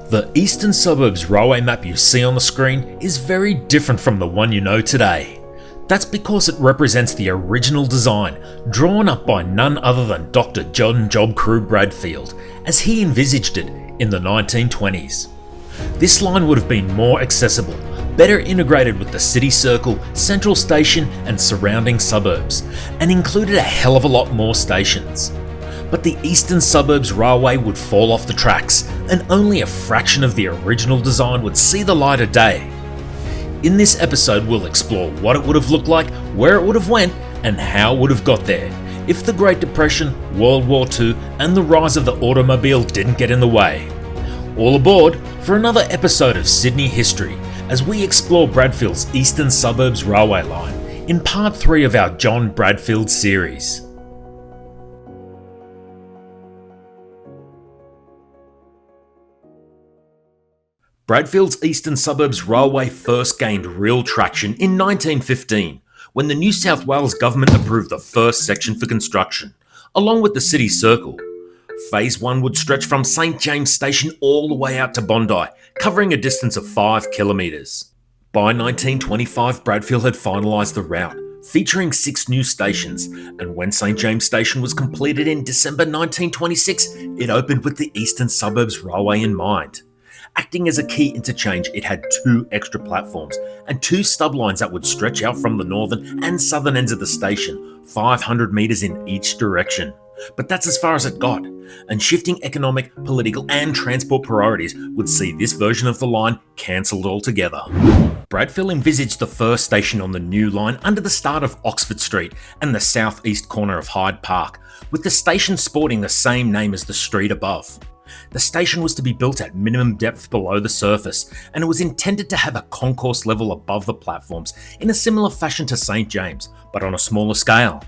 The Eastern Suburbs Railway map you see on the screen is very different from the one you know today. That's because it represents the original design, drawn up by none other than Dr. John Bradfield, as he envisaged it in the 1920s. This line would have been more accessible, better integrated with the city circle, central station and surrounding suburbs, and included a hell of a lot more stations. But the Eastern Suburbs Railway would fall off the tracks, and only a fraction of the original design would see the light of day. In this episode, we'll explore what it would have looked like, where it would have went, and how it would have got there, if the Great Depression, World War II, and the rise of the automobile didn't get in the way. All aboard for another episode of Sydney History, as we explore Bradfield's Eastern Suburbs Railway line, in part 3 of our John Bradfield series. Bradfield's Eastern Suburbs Railway first gained real traction in 1915, when the New South Wales government approved the first section for construction, along with the city circle. Phase 1 would stretch from St James Station all the way out to Bondi, covering a distance of 5 kilometres. By 1925, Bradfield had finalised the route, featuring 6 new stations, and when St James Station was completed in December 1926, it opened with the Eastern Suburbs Railway in mind. Acting as a key interchange, it had 2 extra platforms and 2 stub lines that would stretch out from the northern and southern ends of the station, 500 metres in each direction. But that's as far as it got, and shifting economic, political and transport priorities would see this version of the line cancelled altogether. Bradfield envisaged the first station on the new line under the start of Oxford Street and the southeast corner of Hyde Park, with the station sporting the same name as the street above. The station was to be built at minimum depth below the surface, and it was intended to have a concourse level above the platforms in a similar fashion to St James, but on a smaller scale.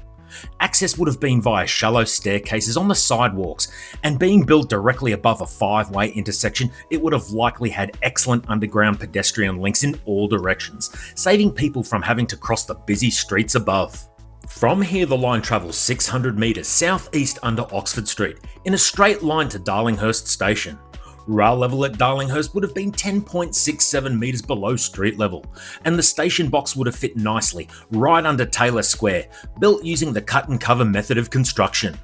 Access would have been via shallow staircases on the sidewalks, and being built directly above a 5-way intersection, it would have likely had excellent underground pedestrian links in all directions, saving people from having to cross the busy streets above. From here, the line travels 600 metres southeast under Oxford Street, in a straight line to Darlinghurst Station. Rail level at Darlinghurst would have been 10.67 metres below street level, and the station box would have fit nicely right under Taylor Square, built using the cut and cover method of construction.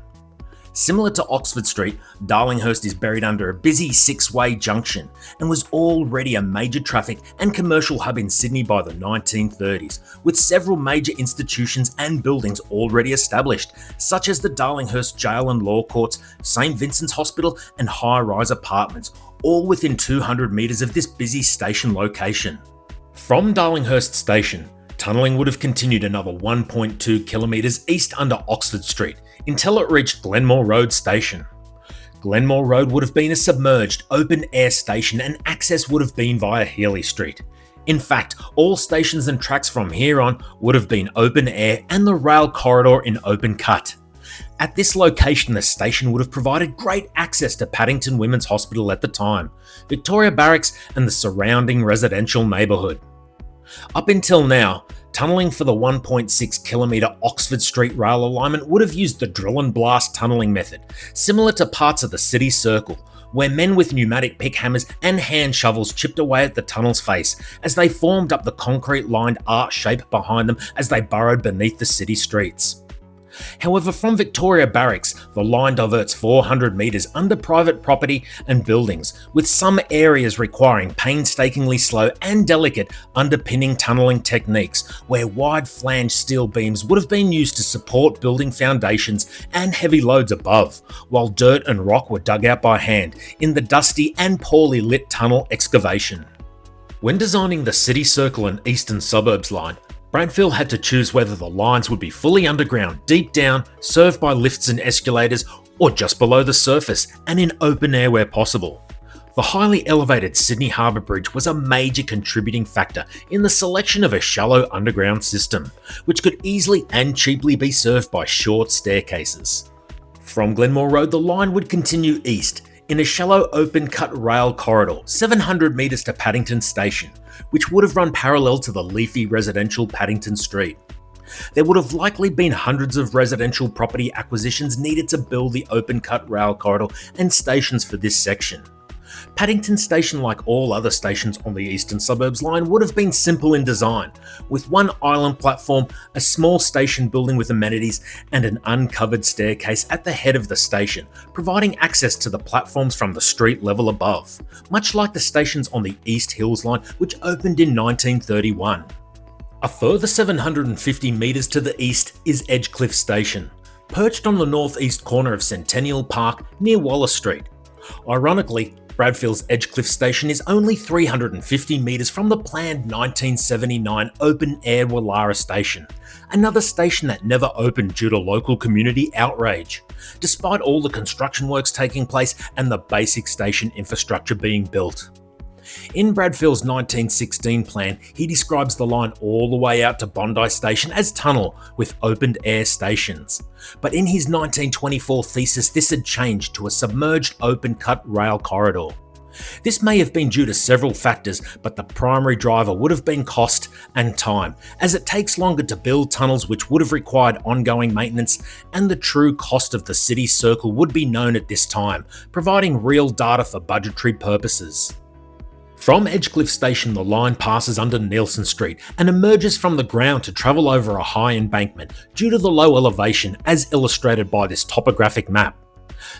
Similar to Oxford Street, Darlinghurst is buried under a busy 6-way junction and was already a major traffic and commercial hub in Sydney by the 1930s, with several major institutions and buildings already established, such as the Darlinghurst Jail and Law Courts, St Vincent's Hospital and high-rise apartments, all within 200 metres of this busy station location. From Darlinghurst Station, tunnelling would have continued another 1.2 kilometres east under Oxford Street, until it reached Glenmore Road Station. Glenmore Road would have been a submerged, open-air station and access would have been via Healy Street. In fact, all stations and tracks from here on would have been open air and the rail corridor in open cut. At this location, the station would have provided great access to Paddington Women's Hospital at the time, Victoria Barracks and the surrounding residential neighbourhood. Up until now, tunnelling for the 1.6 kilometre Oxford Street rail alignment would have used the drill and blast tunnelling method, similar to parts of the city circle, where men with pneumatic pick hammers and hand shovels chipped away at the tunnel's face as they formed up the concrete-lined arch shape behind them as they burrowed beneath the city streets. However, from Victoria Barracks, the line diverts 400 metres under private property and buildings, with some areas requiring painstakingly slow and delicate underpinning tunnelling techniques, where wide flange steel beams would have been used to support building foundations and heavy loads above, while dirt and rock were dug out by hand in the dusty and poorly lit tunnel excavation. When designing the City Circle and Eastern Suburbs line, Bradfield had to choose whether the lines would be fully underground, deep down, served by lifts and escalators, or just below the surface and in open air where possible. The highly elevated Sydney Harbour Bridge was a major contributing factor in the selection of a shallow underground system, which could easily and cheaply be served by short staircases. From Glenmore Road, the line would continue east, in a shallow open-cut rail corridor, 700 metres to Paddington Station, which would have run parallel to the leafy residential Paddington Street. There would have likely been hundreds of residential property acquisitions needed to build the open-cut rail corridor and stations for this section. Paddington Station, like all other stations on the Eastern Suburbs line, would have been simple in design, with one island platform, a small station building with amenities, and an uncovered staircase at the head of the station, providing access to the platforms from the street level above, much like the stations on the East Hills line, which opened in 1931. A further 750 metres to the east is Edgecliff Station, perched on the northeast corner of Centennial Park near Wallace Street. Ironically, Bradfield's Edgecliff Station is only 350 metres from the planned 1979 open-air Wallara Station, another station that never opened due to local community outrage, despite all the construction works taking place and the basic station infrastructure being built. In Bradfield's 1916 plan, he describes the line all the way out to Bondi Station as tunnel with open-air stations. But in his 1924 thesis, this had changed to a submerged open-cut rail corridor. This may have been due to several factors, but the primary driver would have been cost and time, as it takes longer to build tunnels which would have required ongoing maintenance, and the true cost of the city circle would be known at this time, providing real data for budgetary purposes. From Edgecliff Station, the line passes under Nielsen Street and emerges from the ground to travel over a high embankment due to the low elevation as illustrated by this topographic map.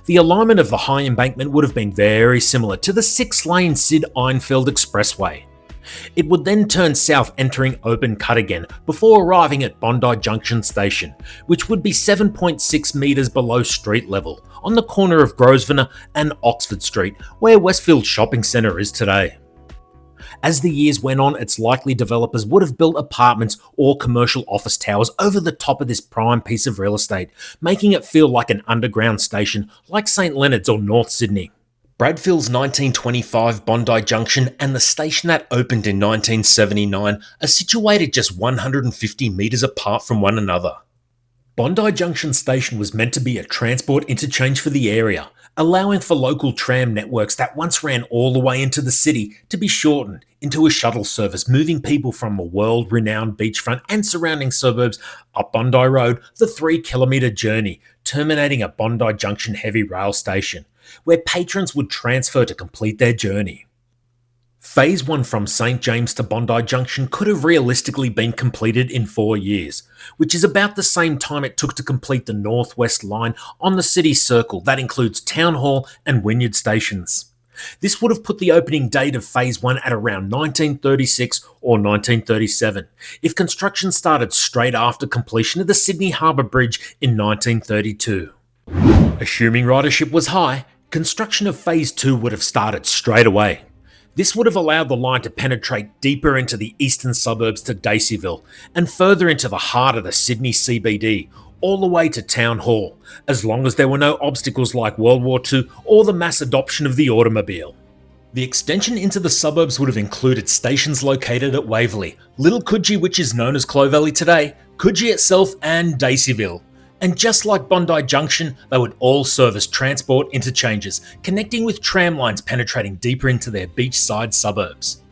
The alignment of the high embankment would have been very similar to the 6-lane Sid Einfeld Expressway. It would then turn south entering open cut again before arriving at Bondi Junction Station, which would be 7.6 metres below street level on the corner of Grosvenor and Oxford Street, where Westfield Shopping Centre is today. As the years went on, it's likely developers would have built apartments or commercial office towers over the top of this prime piece of real estate, making it feel like an underground station like St Leonard's or North Sydney. Bradfield's 1925 Bondi Junction and the station that opened in 1979 are situated just 150 metres apart from one another. Bondi Junction Station was meant to be a transport interchange for the area, allowing for local tram networks that once ran all the way into the city to be shortened into a shuttle service, moving people from a world-renowned beachfront and surrounding suburbs up Bondi Road, the 3-kilometre journey, terminating at Bondi Junction Heavy Rail Station, where patrons would transfer to complete their journey. Phase 1 from St James to Bondi Junction could have realistically been completed in 4 years, which is about the same time it took to complete the North West line on the city circle that includes Town Hall and Wynyard stations. This would have put the opening date of Phase 1 at around 1936 or 1937, if construction started straight after completion of the Sydney Harbour Bridge in 1932. Assuming ridership was high, construction of Phase 2 would have started straight away. This would have allowed the line to penetrate deeper into the eastern suburbs to Daceyville and further into the heart of the Sydney CBD, all the way to Town Hall, as long as there were no obstacles like World War II or the mass adoption of the automobile. The extension into the suburbs would have included stations located at Waverley, Little Coogee, which is known as Clovelly today, Coogee itself, and Daceyville. And just like Bondi Junction, they would all serve as transport interchanges, connecting with tram lines penetrating deeper into their beachside suburbs.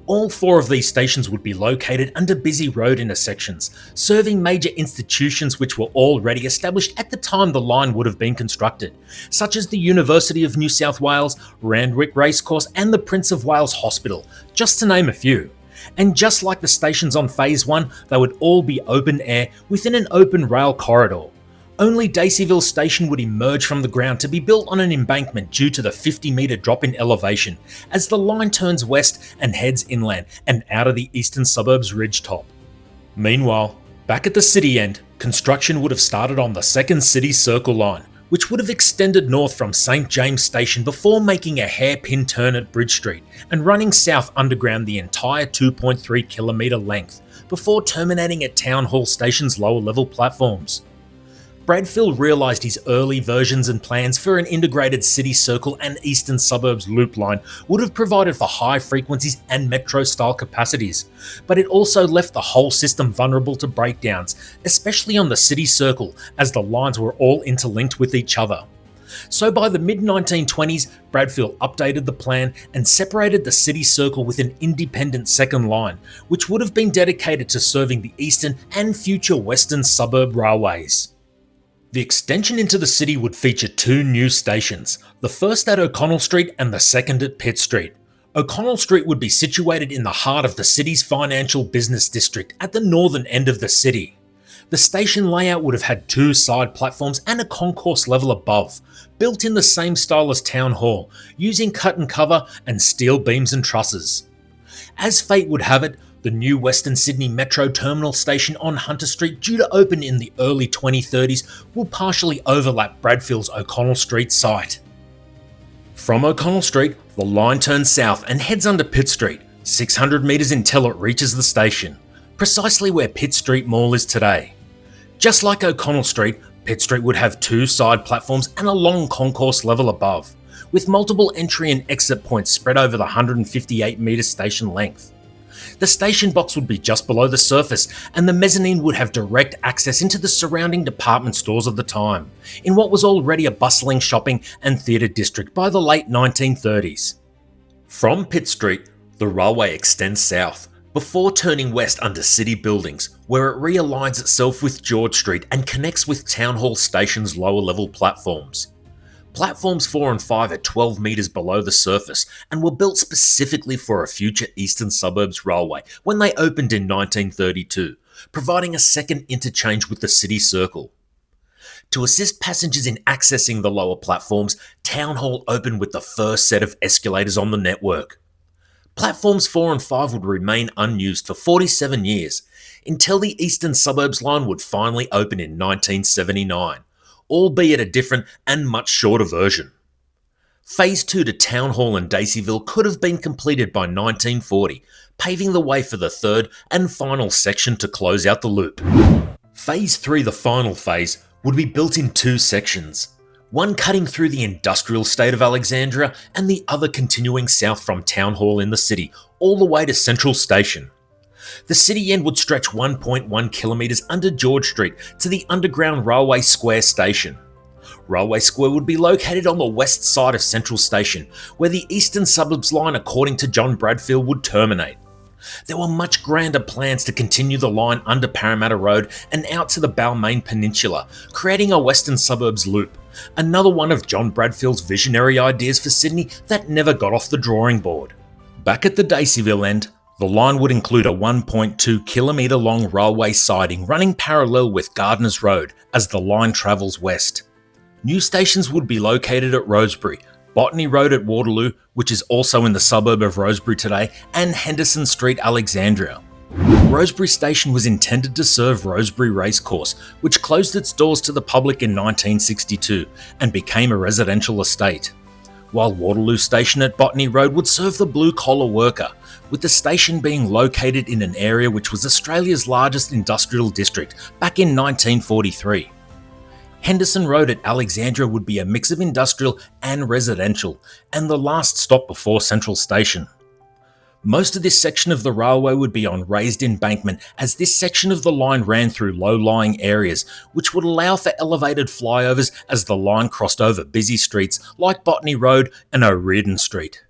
All 4 of these stations would be located under busy road intersections, serving major institutions which were already established at the time the line would have been constructed, such as the University of New South Wales, Randwick Racecourse and the Prince of Wales Hospital, just to name a few. And just like the stations on Phase 1, they would all be open air within an open rail corridor. Only Daceyville Station would emerge from the ground to be built on an embankment due to the 50-metre drop in elevation as the line turns west and heads inland and out of the eastern suburbs ridgetop. Meanwhile, back at the city end, construction would have started on the second City Circle line, which would have extended north from St James Station before making a hairpin turn at Bridge Street and running south underground the entire 2.3 kilometre length before terminating at Town Hall Station's lower level platforms. Bradfield realised his early versions and plans for an integrated City Circle and Eastern Suburbs loop line would have provided for high frequencies and metro-style capacities, but it also left the whole system vulnerable to breakdowns, especially on the City Circle, as the lines were all interlinked with each other. So by the mid-1920s, Bradfield updated the plan and separated the City Circle with an independent second line, which would have been dedicated to serving the eastern and future western suburb railways. The extension into the city would feature two new stations, the first at O'Connell Street and the second at Pitt Street. O'Connell Street would be situated in the heart of the city's financial business district at the northern end of the city. The station layout would have had two side platforms and a concourse level above, built in the same style as Town Hall, using cut and cover and steel beams and trusses. As fate would have it, the new Western Sydney Metro Terminal station on Hunter Street, due to open in the early 2030s, will partially overlap Bradfield's O'Connell Street site. From O'Connell Street, the line turns south and heads under Pitt Street, 600 metres until it reaches the station, precisely where Pitt Street Mall is today. Just like O'Connell Street, Pitt Street would have two side platforms and a long concourse level above, with multiple entry and exit points spread over the 158 metre station length. The station box would be just below the surface, and the mezzanine would have direct access into the surrounding department stores of the time, in what was already a bustling shopping and theatre district by the late 1930s. From Pitt Street, the railway extends south, before turning west under city buildings, where it realigns itself with George Street and connects with Town Hall Station's lower level platforms. Platforms 4 and 5 are 12 metres below the surface and were built specifically for a future Eastern Suburbs Railway when they opened in 1932, providing a second interchange with the city circle. To assist passengers in accessing the lower platforms, Town Hall opened with the first set of escalators on the network. Platforms 4 and 5 would remain unused for 47 years, until the Eastern Suburbs line would finally open in 1979. Albeit a different and much shorter version. Phase 2 to Town Hall and Daceyville could have been completed by 1940, paving the way for the third and final section to close out the loop. Phase 3, the final phase, would be built in two sections, one cutting through the industrial state of Alexandria and the other continuing south from Town Hall in the city, all the way to Central Station. The city end would stretch 1.1 kilometres under George Street to the Underground Railway Square station. Railway Square would be located on the west side of Central Station, where the Eastern Suburbs line, according to John Bradfield, would terminate. There were much grander plans to continue the line under Parramatta Road and out to the Balmain Peninsula, creating a Western Suburbs loop, another one of John Bradfield's visionary ideas for Sydney that never got off the drawing board. Back at the Daceyville end, the line would include a 1.2 kilometre long railway siding running parallel with Gardners Road as the line travels west. New stations would be located at Rosebery, Botany Road at Waterloo, which is also in the suburb of Rosebery today, and Henderson Street, Alexandria. Rosebery Station was intended to serve Rosebery Racecourse, which closed its doors to the public in 1962 and became a residential estate, while Waterloo Station at Botany Road would serve the blue-collar worker, with the station being located in an area which was Australia's largest industrial district back in 1943. Henderson Road at Alexandria would be a mix of industrial and residential, and the last stop before Central Station. Most of this section of the railway would be on raised embankment, as this section of the line ran through low-lying areas, which would allow for elevated flyovers as the line crossed over busy streets like Botany Road and O'Riordan Street.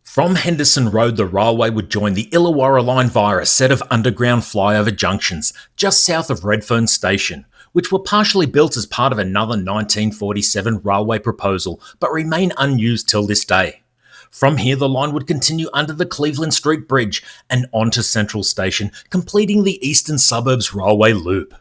From Henderson Road, the railway would join the Illawarra line via a set of underground flyover junctions just south of Redfern Station, which were partially built as part of another 1947 railway proposal but remain unused till this day. From here, the line would continue under the Cleveland Street Bridge and onto Central Station, completing the Eastern Suburbs Railway loop.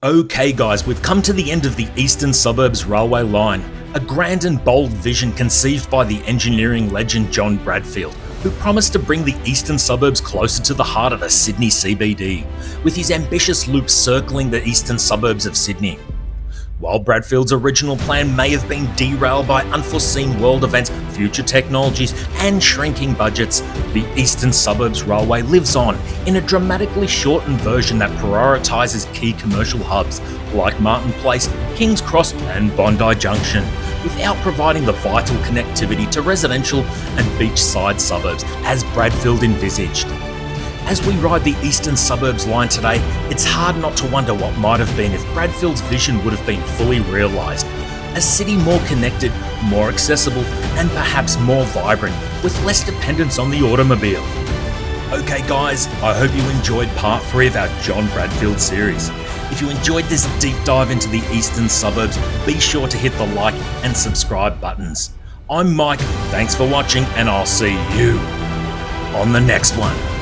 Okay guys, we've come to the end of the Eastern Suburbs Railway line, a grand and bold vision conceived by the engineering legend John Bradfield, who promised to bring the Eastern Suburbs closer to the heart of the Sydney CBD, with his ambitious loop circling the Eastern Suburbs of Sydney. While Bradfield's original plan may have been derailed by unforeseen world events, future technologies and shrinking budgets, the Eastern Suburbs Railway lives on in a dramatically shortened version that prioritises key commercial hubs like Martin Place, King's Cross and Bondi Junction, without providing the vital connectivity to residential and beachside suburbs as Bradfield envisaged. As we ride the Eastern Suburbs line today, it's hard not to wonder what might have been if Bradfield's vision would have been fully realised. A city more connected, more accessible, and perhaps more vibrant, with less dependence on the automobile. Okay guys, I hope you enjoyed part 3 of our John Bradfield series. If you enjoyed this deep dive into the eastern suburbs, be sure to hit the like and subscribe buttons. I'm Mike, thanks for watching, and I'll see you on the next one.